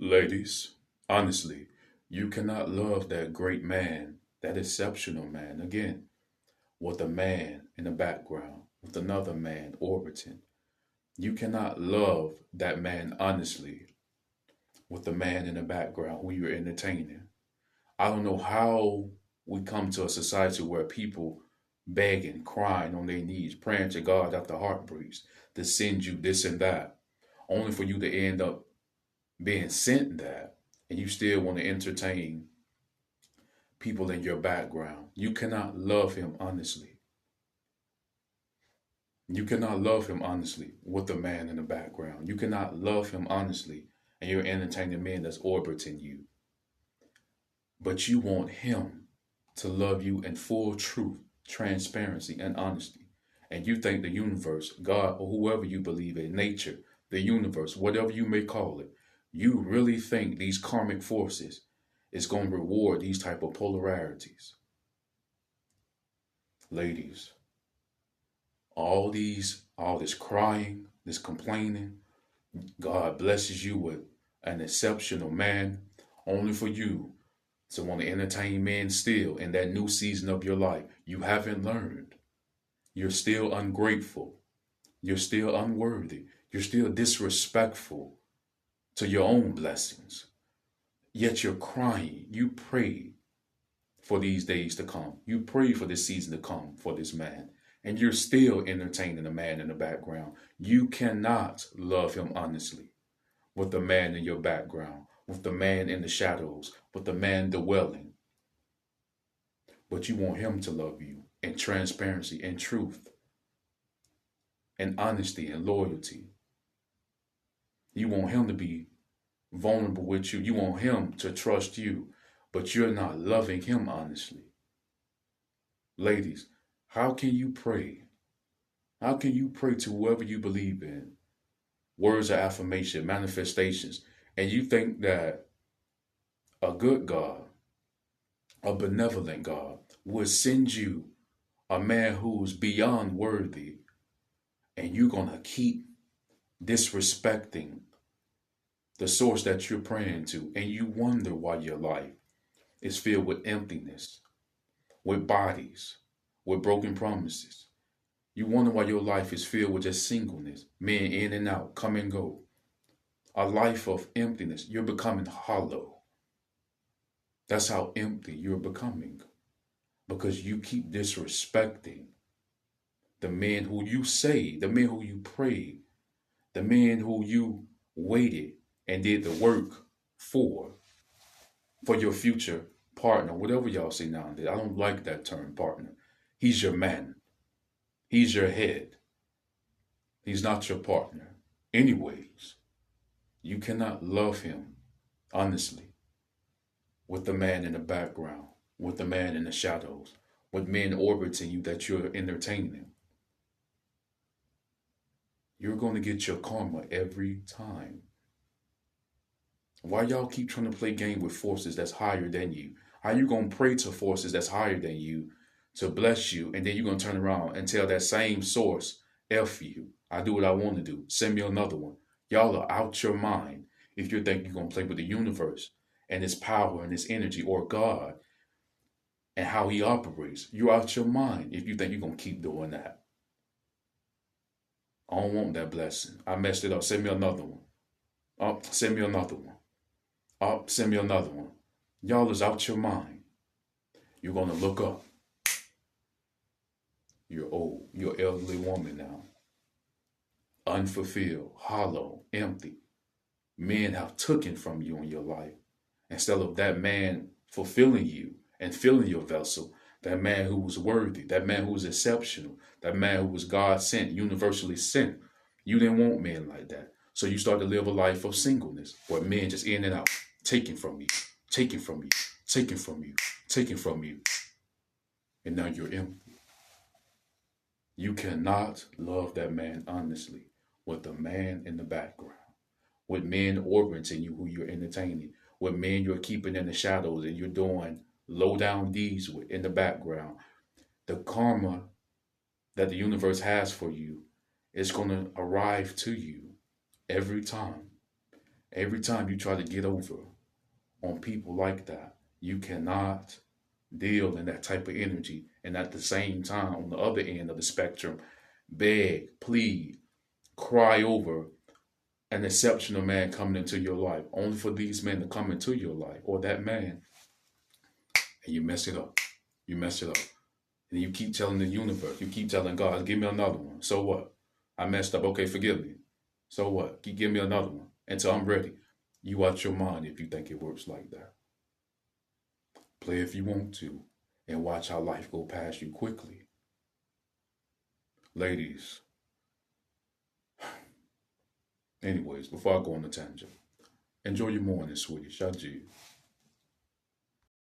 Ladies, honestly, you cannot love that great man, that exceptional man, again, with a man in the background, with another man orbiting. You cannot love that man honestly with the man in the background who you're entertaining. I don't know how we come to a society where people begging, crying on their knees, praying to God after heartbreaks to send you this and that, only for you to end up being sent that, and you still want to entertain people in your background. You cannot love him honestly. You cannot love him honestly with the man in the background. You cannot love him honestly and you're entertaining men that's orbiting you. But you want him to love you in full truth, transparency, and honesty. And you think the universe, God, or whoever you believe in, nature, the universe, whatever you may call it, you really think these karmic forces is going to reward these type of polarities. Ladies, all this crying, this complaining, God blesses you with an exceptional man only for you to want to entertain men still in that new season of your life. You haven't learned. You're still ungrateful. You're still unworthy. You're still disrespectful to your own blessings. Yet you're crying. You pray for these days to come. You pray for this season to come for this man. And you're still entertaining a man in the background. You cannot love him honestly with the man in your background, with the man in the shadows, with the man dwelling. But you want him to love you in transparency and truth and honesty and loyalty. You want him to be vulnerable with you. You want him to trust you, but you're not loving him honestly. Ladies, how can you pray? How can you pray to whoever you believe in? Words of affirmation, manifestations, and you think that a good God, a benevolent God, would send you a man who's beyond worthy, and you're going to keep disrespecting the source that you're praying to, and you wonder why your life is filled with emptiness, with bodies, with broken promises. You wonder why your life is filled with just singleness, men in and out, come and go. A life of emptiness. You're becoming hollow. That's how empty you're becoming. Because you keep disrespecting the men who you say, the men who you pray, the men who you waited and did the work for your future partner, whatever y'all say nowadays. I don't like that term, partner. He's your man. He's your head. He's not your partner. Anyways, you cannot love him honestly with the man in the background, with the man in the shadows, with men orbiting you that you're entertaining. You're going to get your karma every time. Why y'all keep trying to play game with forces that's higher than you? How you going to pray to forces that's higher than you to bless you, and then you're going to turn around and tell that same source, F you. I do what I want to do. Send me another one. Y'all are out your mind if you think you're going to play with the universe and its power and its energy, or God and how he operates. You're out your mind if you think you're going to keep doing that. I don't want that blessing. I messed it up. Send me another one. Oh, send me another one. Oh, send me another one. Y'all is out your mind. You're going to look up. You're old. You're an elderly woman now. Unfulfilled, hollow, empty. Men have taken from you in your life. Instead of that man fulfilling you and filling your vessel, that man who was worthy, that man who was exceptional, that man who was God sent, universally sent. You didn't want men like that. So you start to live a life of singleness where men just in and out, taking from you, taking from you, taking from you, taking from you. And now you're empty. You cannot love that man honestly with the man in the background, with men orbiting you who you're entertaining, with men you're keeping in the shadows and you're doing low down deeds with in the background. The karma that the universe has for you is going to arrive to you every time. Every time you try to get over on people like that, you cannot deal in that type of energy. And at the same time, on the other end of the spectrum, beg, plead, cry over an exceptional man coming into your life, only for these men to come into your life, or that man, and you mess it up. You mess it up. And you keep telling the universe, you keep telling God, give me another one. So what? I messed up. Okay, forgive me. So what? Give me another one until I'm ready. You out your mind if you think it works like that. Play if you want to, and watch how life go past you quickly. Ladies, anyways, before I go on a tangent, enjoy your morning, sweetie. Shaju.